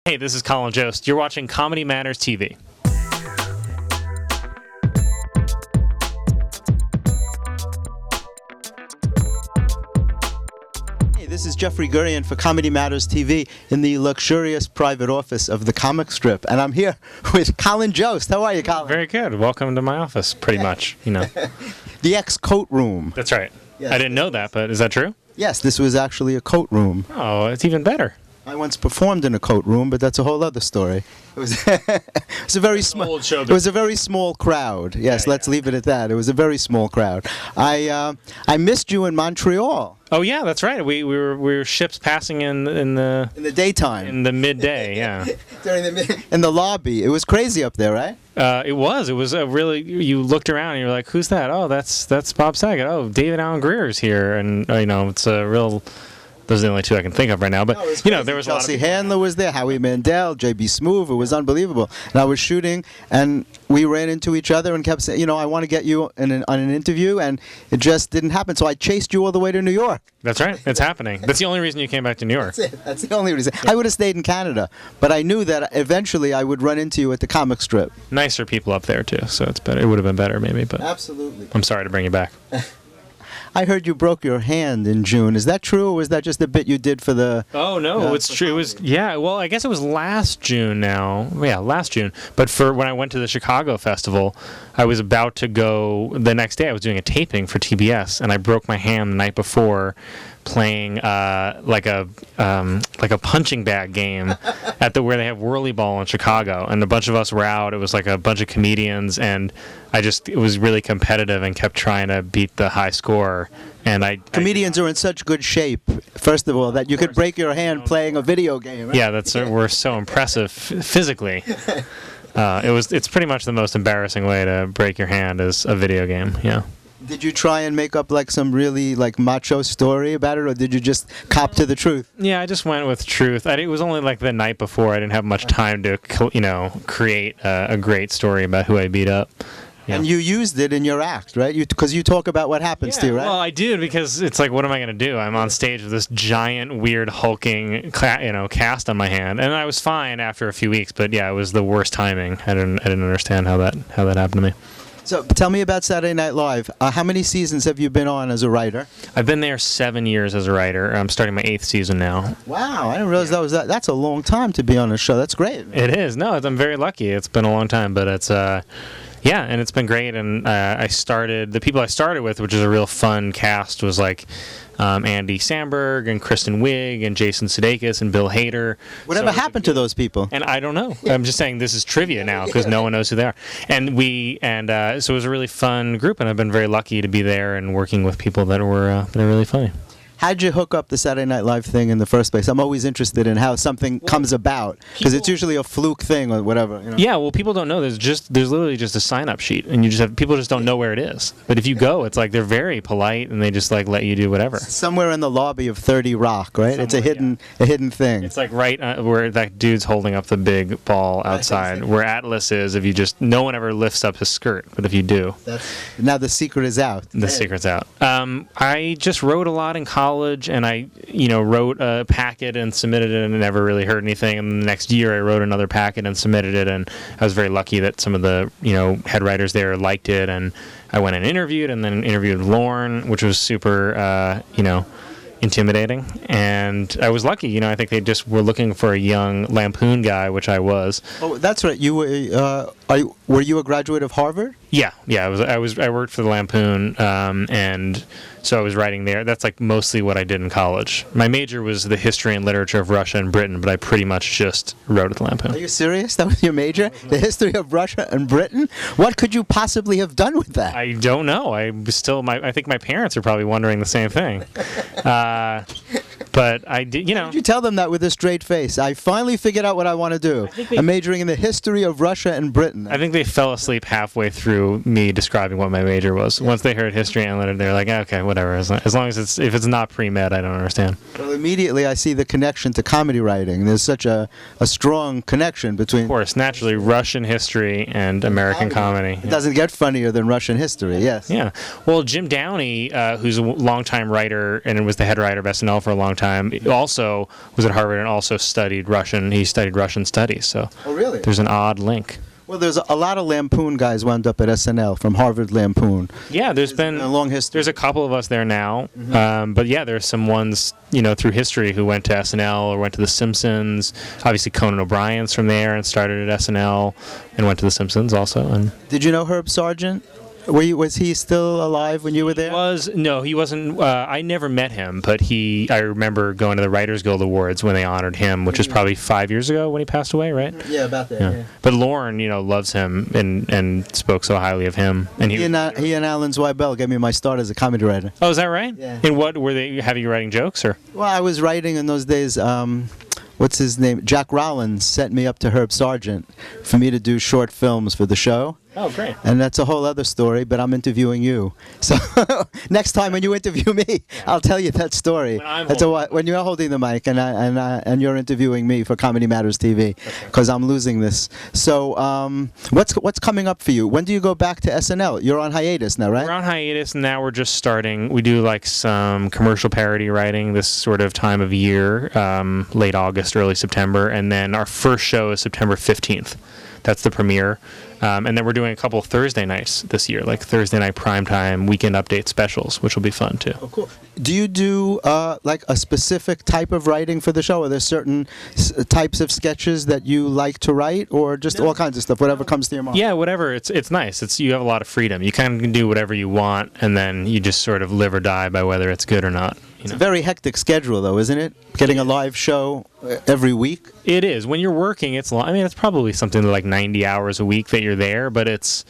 Hey, this is Colin Jost. You're watching Comedy Matters TV. Hey, this is Jeffrey Gurian for Comedy Matters TV in the luxurious private office of the comic strip. And I'm here with Colin Jost. How are you, Colin? Very good. Welcome to my office, pretty much, you know. The ex-coat room. That's right. Yes. I didn't know that, but is that true? Yes, this was actually a coat room. Oh, it's even better. I once performed in a coat room, but that's a whole other story. It was, it was a very small. It was a very small crowd. Yes, let's leave it at that. It was a very small crowd. I missed you in Montreal. Oh yeah, that's right. We were ships passing in the daytime, in the midday. Yeah, in the lobby. It was crazy up there, right? It was a really. You looked around and you were like, "Who's that?" Oh, that's Bob Saget. Oh, David Allen Greer's here, and it's a real. Those are the only two I can think of right now. But, there was Chelsea Handler was there, Howie Mandel, J.B. Smoove. It was unbelievable. And I was shooting, and we ran into each other and kept saying, I want to get you on an interview, and it just didn't happen. So I chased you all the way to New York. That's right. It's happening. That's the only reason you came back to New York. That's it. That's the only reason. I would have stayed in Canada, but I knew that eventually I would run into you at the comic strip. Nicer people up there, too, so it's better. It would have been better, maybe. But absolutely. I'm sorry to bring you back. I heard you broke your hand in June. Is that true, or was that just a bit you did for the... Oh, no, it's true. It was, well, I guess it was last June now. Yeah, last June. But for when I went to the Chicago Festival, I was about to go... The next day, I was doing a taping for TBS, and I broke my hand the night before playing like a punching bag game at where they have Whirly Ball in Chicago, and a bunch of us were out. It was like a bunch of comedians, and it was really competitive and kept trying to beat the high score. And comedians are in such good shape, first of all, that you could break your hand playing a video game. Right? Yeah, we're so impressive physically. It's pretty much the most embarrassing way to break your hand is a video game. Yeah. Did you try and make up like some really like macho story about it, or did you just cop to the truth? Yeah, I just went with truth. It was only like the night before. I didn't have much time to create a great story about who I beat up. Yeah. And you used it in your act, right? Because you talk about what happens to you, right? Well, I did, because it's like, what am I going to do? I'm on stage with this giant, weird, hulking, cast on my hand, and I was fine after a few weeks. But yeah, it was the worst timing. I didn't understand how that happened to me. So tell me about Saturday Night Live. How many seasons have you been on as a writer? I've been there 7 years as a writer. I'm starting my 8th season now. Wow, I didn't realize that's a long time to be on a show. That's great. It is. No, I'm very lucky. It's been a long time, but it's and it's been great. And the people I started with, which is a real fun cast, was like Andy Samberg and Kristen Wiig and Jason Sudeikis and Bill Hader. Whatever happened to those people? And I don't know. I'm just saying this is trivia now because no one knows who they are. And so it was a really fun group, and I've been very lucky to be there and working with people that are really funny. How'd you hook up the Saturday Night Live thing in the first place? I'm always interested in how something comes about, because it's usually a fluke thing or whatever. Yeah, well, people don't know. There's literally just a sign-up sheet, and people just don't know where it is. But if you go, it's like they're very polite, and they just like let you do whatever. Somewhere in the lobby of 30 Rock, right? It's a hidden thing. It's like right where that dude's holding up the big ball outside, where Atlas is. No one ever lifts up his skirt, but if you do, now the secret is out. The secret's out. I just wrote a lot in college, and I, wrote a packet and submitted it, and never really heard anything. And the next year, I wrote another packet and submitted it, and I was very lucky that some of the, head writers there liked it, and I went and interviewed Lorne, which was super, intimidating. And I was lucky, I think they just were looking for a young Lampoon guy, which I was. Oh, that's right. You were you a graduate of Harvard? Yeah. I worked for the Lampoon, and so I was writing there. That's like mostly what I did in college. My major was the history and literature of Russia and Britain, but I pretty much just wrote at the Lampoon. Are you serious? That was your major? The history of Russia and Britain? What could you possibly have done with that? I don't know. I think my parents are probably wondering the same thing. But I did, Did you tell them that with a straight face? I finally figured out what I want to do. I'm majoring in the history of Russia and Britain. I think they fell asleep halfway through me describing what my major was. Yeah. Once they heard history and literature, they're like, okay, whatever. As long as if it's not pre-med, I don't understand. Well, immediately I see the connection to comedy writing. There's such a strong connection between... Of course, naturally, Russian history and American comedy. It doesn't get funnier than Russian history, yes. Yeah. Well, Jim Downey, who's a longtime writer and was the head writer of SNL for a long time, time, also was at Harvard and also studied Russian. He studied Russian studies. So Oh, really? there's an odd link. Well, there's a lot of Lampoon guys wound up at SNL from Harvard Lampoon. Yeah, there's been a long history. There's a couple of us there now, but yeah, there's some ones through history who went to SNL or went to The Simpsons. Obviously, Conan O'Brien's from there and started at SNL and went to The Simpsons also. And did you know Herb Sargent? Was he still alive when you were there? No, he wasn't. I never met him, but I remember going to the Writers Guild Awards when they honored him, which was probably 5 years ago when he passed away, right? Yeah, about that. Yeah. But Lauren, loves him and spoke so highly of him. And he and Alan Zweibel gave me my start as a comedy writer. Oh, is that right? Yeah. And what were they? Have you writing jokes or? Well, I was writing in those days. What's his name? Jack Rollins sent me up to Herb Sargent for me to do short films for the show. Oh, great. And that's a whole other story, but I'm interviewing you. So next time when you interview me, I'll tell you that story. When you're holding the mic and you're interviewing me for Comedy Matters TV, because I'm losing this. So what's coming up for you? When do you go back to SNL? You're on hiatus now, right? We're on hiatus, and now we're just starting. We do like some commercial parody writing this sort of time of year, late August, early September, and then our first show is September 15th. That's the premiere. And then we're doing a couple of Thursday nights this year, like Thursday night primetime weekend update specials, which will be fun too. Oh, cool. Do you do like a specific type of writing for the show? Are there certain types of sketches that you like to write, or just all kinds of stuff, whatever comes to your mind? Yeah, whatever. It's nice. You have a lot of freedom. You kind of can do whatever you want, and then you just sort of live or die by whether it's good or not. It's a very hectic schedule, though, isn't it? Getting a live show every week? It is. When you're working, it's long. I mean, it's probably something like 90 hours a week that you're there, but it's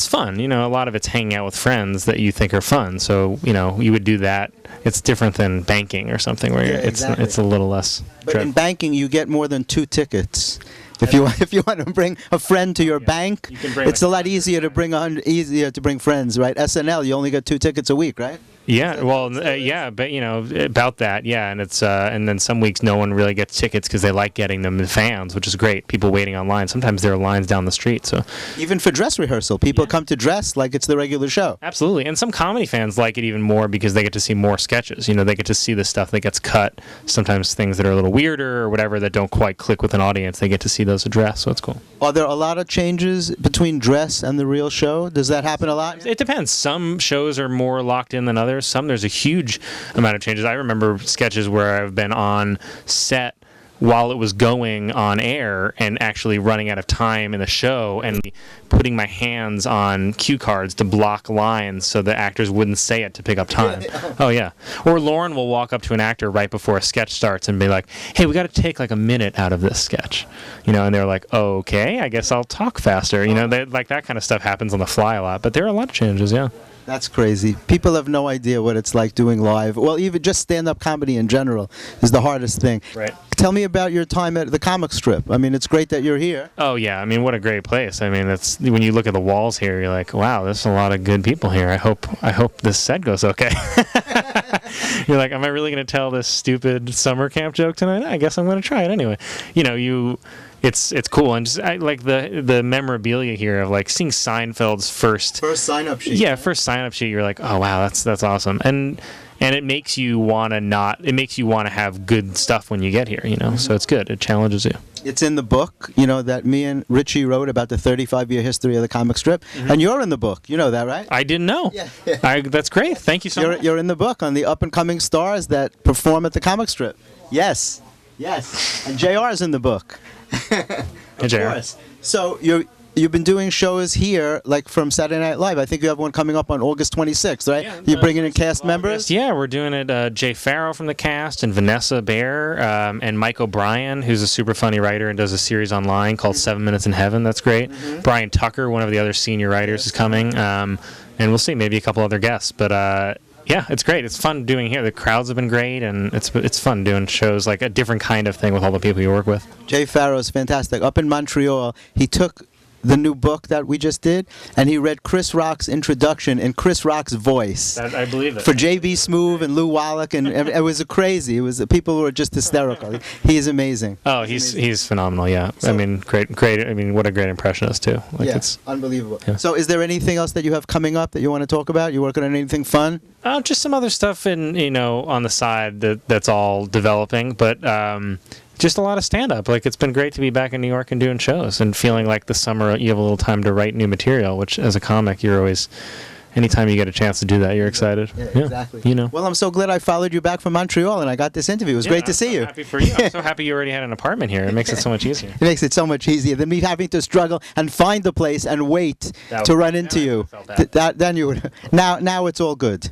fun. A lot of it's hanging out with friends that you think are fun. So, you would do that. It's different than banking or something where exactly. It's a little less. But in banking, you get more than 2 tickets. If you want to bring a friend to your bank, it's a lot easier to bring friends, right? SNL, you only get 2 tickets a week, right? Yeah, well, yeah, but about that, yeah, and it's and then some weeks no one really gets tickets because they like getting them, the fans, which is great. People waiting online. Sometimes there are lines down the street. So even for dress rehearsal, people come to dress like it's the regular show. Absolutely, and some comedy fans like it even more because they get to see more sketches. They get to see the stuff that gets cut. Sometimes things that are a little weirder or whatever that don't quite click with an audience, they get to see those addressed. So it's cool. Are there a lot of changes between dress and the real show? Does that happen a lot? It depends. Some shows are more locked in than others. There's a huge amount of changes. I remember sketches where I've been on set while it was going on air and actually running out of time in the show and putting my hands on cue cards to block lines so the actors wouldn't say it to pick up time. Oh, yeah. Or Lauren will walk up to an actor right before a sketch starts and be like, hey, we got to take like a minute out of this sketch. And they're like, oh, okay, I guess I'll talk faster. Like that kind of stuff happens on the fly a lot, but there are a lot of changes, yeah. That's crazy. People have no idea what it's like doing live. Well, even just stand-up comedy in general is the hardest thing. Right. Tell me about your time at the comic strip. I mean, it's great that you're here. Oh, yeah. I mean, what a great place. I mean, it's when you look at the walls here, you're like, wow, there's a lot of good people here. I hope this set goes okay. You're like, am I really going to tell this stupid summer camp joke tonight? I guess I'm going to try it anyway. It's cool, and just I like the memorabilia here of like seeing Seinfeld's first sign-up sheet. Yeah, first sign-up sheet. You're like, oh wow, that's awesome, and it makes you want to have good stuff when you get here, So it's good. It challenges you. It's in the book, that me and Richie wrote about the 35-year history of the comic strip, and you're in the book. You know that, right? I didn't know. Yeah. That's great. Thank you so much. You're in the book on the up-and-coming stars that perform at the comic strip. Yes, and JR's in the book. Of course. So you've been doing shows here, like from Saturday Night Live. I think you have one coming up on August 26th, right? Yeah, you're bringing in cast members? Yeah, we're doing it. Jay Farrow from the cast, and Vanessa Bayer, and Mike O'Brien, who's a super funny writer and does a series online called 7 Minutes in Heaven. That's great. Brian Tucker, one of the other senior writers, is coming. And we'll see, maybe a couple other guests. But yeah, it's great. It's fun doing here. The crowds have been great, and it's fun doing shows, like a different kind of thing with all the people you work with. Jay Farrow is fantastic. Up in Montreal, he took the new book that we just did, and he read Chris Rock's introduction in Chris Rock's voice. I believe it. For J.B. Smoove and Lou Wallach, and it was crazy. It was people were just hysterical. He is amazing. Oh, he's phenomenal. Yeah, so, I mean, great. I mean, what a great impressionist too. Like, it's unbelievable. Yeah. So, is there anything else that you have coming up that you want to talk about? You working on anything fun? Just some other stuff on the side that's all developing, but just a lot of stand-up. Like, it's been great to be back in New York and doing shows and feeling like this summer you have a little time to write new material, which as a comic you're always, anytime you get a chance to do that, you're excited. Yeah, exactly. Well, I'm so glad I followed you back from Montreal and I got this interview. It was great to see you. I'm happy for you. I'm so happy you already had an apartment here. It makes it so much easier. It makes it so much easier than me having to struggle and find the place and wait to run into you. Then you would. Now it's all good.